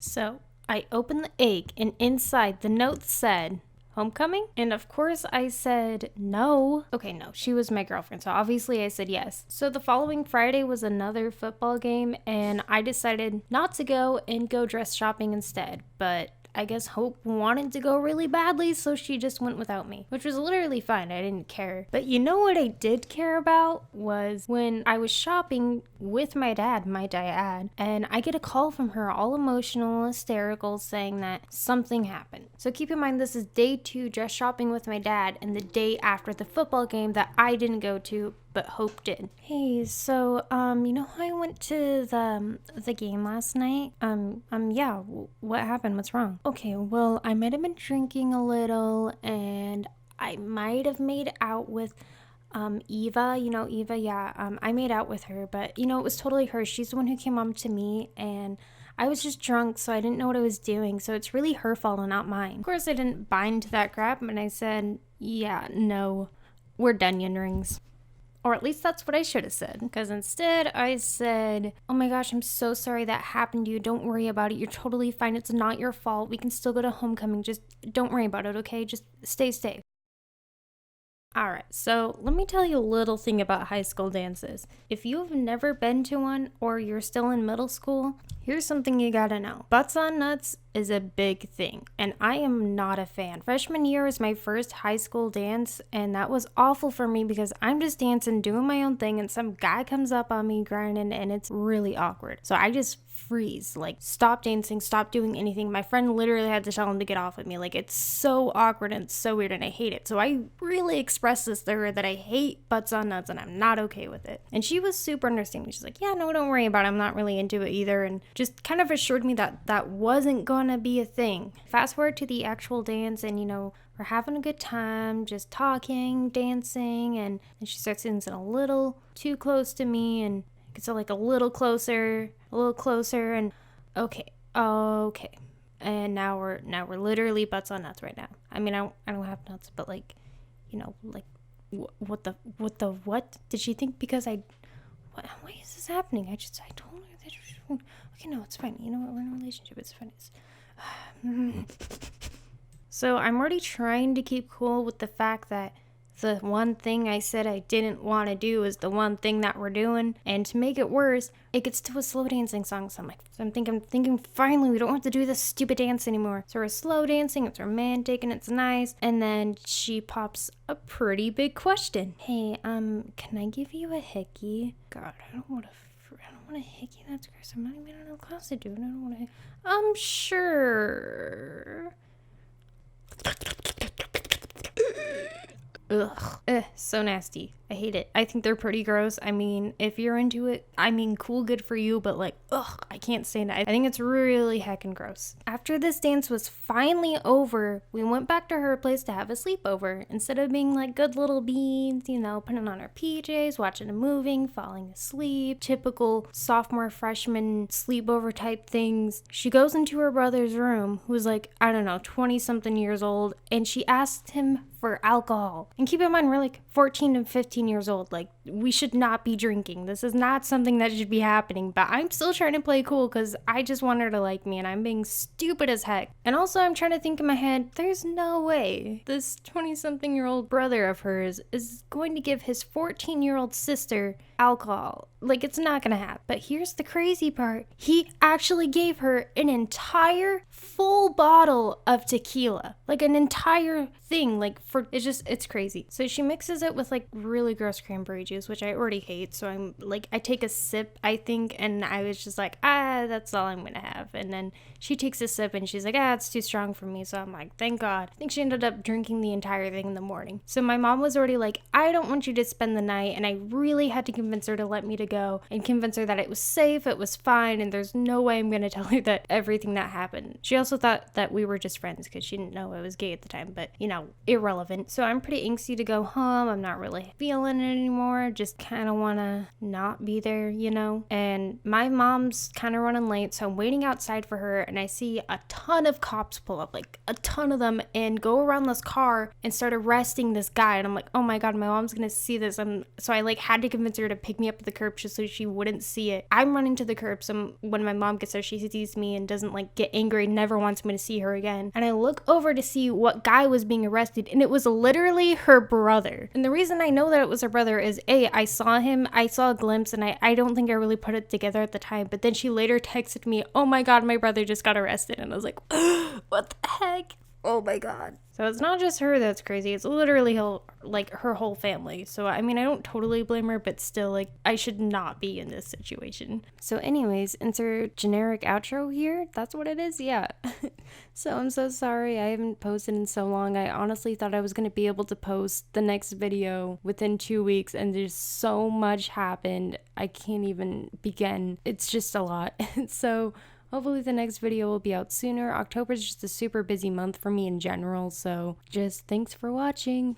So I opened the egg, and inside the note said, "Homecoming?" And of course I said no. Okay, no, she was my girlfriend, so obviously I said yes. So the following Friday was another football game, and I decided not to go and go dress shopping instead. But I guess Hope wanted to go really badly, so she just went without me, which was literally fine. I didn't care. But you know what I did care about was when I was shopping with my dad, and I get a call from her all emotional, hysterical, saying that something happened. So keep in mind, this is day 2 dress shopping with my dad, and the day after the football game that I didn't go to, but Hope did. Hey, so, you know how I went to the game last night? Yeah, what happened? What's wrong? Okay, well, I might have been drinking a little, and I might have made out with, Eva, Eva, yeah, I made out with her, but, it was totally her. She's the one who came up to me, and I was just drunk, so I didn't know what I was doing, so it's really her fault and not mine. Of course, I didn't buy into that crap, and I said, yeah, no, we're Dunyan rings. Or at least that's what I should have said. Because instead I said, "Oh my gosh, I'm so sorry that happened to you. Don't worry about it. You're totally fine. It's not your fault. We can still go to homecoming. Just don't worry about it, okay? Just stay safe." Alright, so let me tell you a little thing about high school dances. If you've never been to one or you're still in middle school, here's something you gotta know. Butts on nuts is a big thing, and I am not a fan. Freshman year was my first high school dance, and that was awful for me because I'm just dancing, doing my own thing, and some guy comes up on me grinding, and it's really awkward. So I just freeze, like stop dancing, stop doing anything. My friend literally had to tell him to get off with me. Like, it's so awkward and it's so weird, and I hate it. So I really expressed this to her that I hate butts on nuts and I'm not okay with it. And she was super understanding. She's like, "Yeah, no, don't worry about it. I'm not really into it either," and just kind of assured me that that wasn't gonna be a thing. Fast forward to the actual dance, and we're having a good time, just talking, dancing, and she starts dancing a little too close to me, and gets like a little closer, and okay. And now we're literally butts on nuts right now. I mean, I don't have nuts, but like, like what what? Did she think because why is this happening? I told her that. Okay, no, it's fine. You know what? We're in a relationship. It's fine. So I'm already trying to keep cool with the fact that the one thing I said I didn't want to do is the one thing that we're doing. And to make it worse, it gets to a slow dancing song. So I'm thinking finally we don't have to do this stupid dance anymore. So we're slow dancing, it's romantic and it's nice. And then she pops a pretty big question. "Hey, can I give you a hickey?" God, I don't want a hickey. That's gross. I'm not even in a class to do it. I don't want to. Sure. Ugh, so nasty. I hate it. I think they're pretty gross. I mean, if you're into it, I mean, cool, good for you, but like, ugh, I can't stand it. I think it's really heckin' gross. After this dance was finally over, we went back to her place to have a sleepover. Instead of being like good little beans, putting on our PJs, watching a movie, falling asleep, typical sophomore, freshman sleepover type things, she goes into her brother's room, who's like, I don't know, 20 something years old, and she asked him for alcohol. And keep in mind, we're like 14 and 15 years old. Like, we should not be drinking. This is not something that should be happening. But I'm still trying to play cool because I just want her to like me, and I'm being stupid as heck. And also, I'm trying to think in my head, there's no way this 20-something-year-old brother of hers is going to give his 14-year-old sister alcohol. Like, it's not gonna happen. But here's the crazy part. He actually gave her an entire full bottle of tequila. Like, an entire thing. Like, it's crazy. So she mixes it with like really gross cranberry juice, which I already hate. So I'm like, I take a sip, I think, and I was just like, that's all I'm gonna have. And then she takes a sip and she's like, it's too strong for me. So I'm like, thank God. I think she ended up drinking the entire thing in the morning. So my mom was already like, I don't want you to spend the night. And I really had to convince her to let me to go and convince her that it was safe, it was fine, and there's no way I'm gonna tell her that everything that happened. She also thought that we were just friends because she didn't know I was gay at the time, but irrelevant. So I'm pretty angsty to go home. I'm not really feeling it anymore. anymore. Just kind of want to not be there, you know? And my mom's kind of running late, so I'm waiting outside for her, and I see a ton of cops pull up, like a ton of them, and go around this car and start arresting this guy. And I'm like, oh my God, my mom's gonna see this. And so I like had to convince her to pick me up at the curb just so she wouldn't see it. I'm running to the curb, so when my mom gets there, she sees me and doesn't like get angry, never wants me to see her again. And I look over to see what guy was being arrested, and it was literally her brother. And the reason I know that it was her brother is I saw him, I saw a glimpse, and I don't think I really put it together at the time, but then she later texted me, oh my God, my brother just got arrested. And I was like, what the heck? Oh my God. So it's not just her that's crazy. It's literally her whole family. So, I mean, I don't totally blame her, but still, like, I should not be in this situation. So anyways, insert generic outro here. That's what it is? Yeah. So I'm so sorry. I haven't posted in so long. I honestly thought I was going to be able to post the next video within 2 weeks, and there's so much happened. I can't even begin. It's just a lot. So hopefully the next video will be out sooner. October is just a super busy month for me in general, so just thanks for watching.